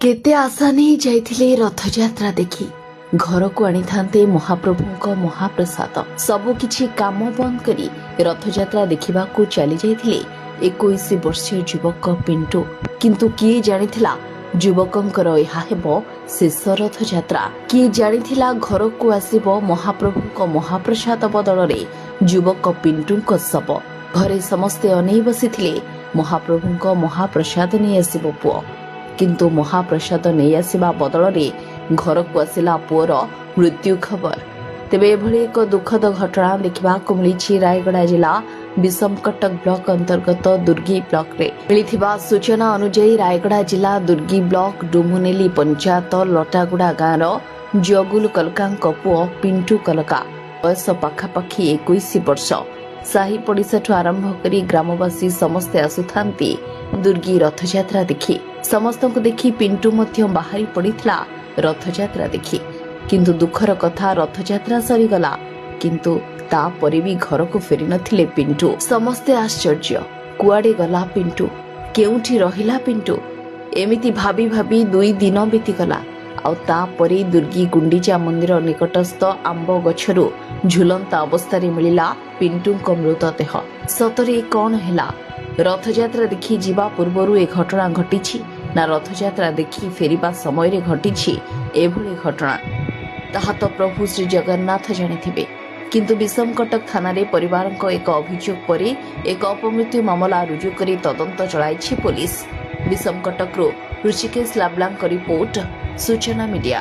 केते आशा नहीं जाइथिले रथयात्रा देखी घर को आनी थांते महाप्रभुंक महाप्रसाद सबु किछि काम बंद करी रथयात्रा देखिबा को चली जाइथिले 21 वर्षीय युवक पिंटू। किंतु किए जानिथिला युवकंकर एहा हेबो शेष रथयात्रा। किए जानिथिला घर को आसीबो महाप्रभुंक महाप्रसाद बदलरे युवक पिंटूंक शव। घरे समस्ते अनै बसिथिले महाप्रभुंक महाप्रसाद नै आसीबो पुओ, किंतु महाप्रसाद नहीं आसवा बदल घर को आसला पुअर मृत्यु खबर। तेबे एभली एक दुखद घटना देखा मिली रायगड़ा जिला विषमकटक ब्लॉक अंतर्गत दुर्गी ब्लॉक रे मिलिथिबा सूचना अनुसार रायगड़ा जिला दुर्गी ब्लॉक डुमुनेली पंचायत लटागुड़ा गाँव जगुल कलकांक पुओ पिंटू कलका बयस पाखापाखि 21 वर्ष। साही पड़िशाठू आरंभ करी ग्रामवासी समस्ते आसुथांती दुर्गी रथयात्रा देखी। समस्त को देखी पिंटू मध्य बाहरी पड़िथिला रथयात्रा देखी। किंतु दुखर कथा रथयात्रा सरीगला, किंतु तापरे भी घर को फेरी नथिले पिंटू। समस्ते आश्चर्य, कुआडे गला पिंटू, केउठी रहिला पिंटू। एमिति भाबी भाबी 2 दिन बीतीगला। आउ तापरे दुर्गी गुंडीचा मंदिर निकटस्थ आंब गछरू झुलंता अवस्था मिलिला पिंटूंक मृतदेह। सतरे कौन हैला? रथयात्रा देखी जीवा पूर्वरु ए घटना घटिछि ना रथयात्रा देखी फेरिबा समय रे घटिछि एभली घटना? ताहा तो प्रभु श्री जगन्नाथ जानिथिबे। किंतु विषमकटक थाना रे परिवारक एक अभियोग परे एक अपमृत्यु मामला रुजु करी तदंत चलाइछि पुलिस। विषमकटकरो ऋषिकेश लाबलांक रिपोर्ट, सूचना मीडिया।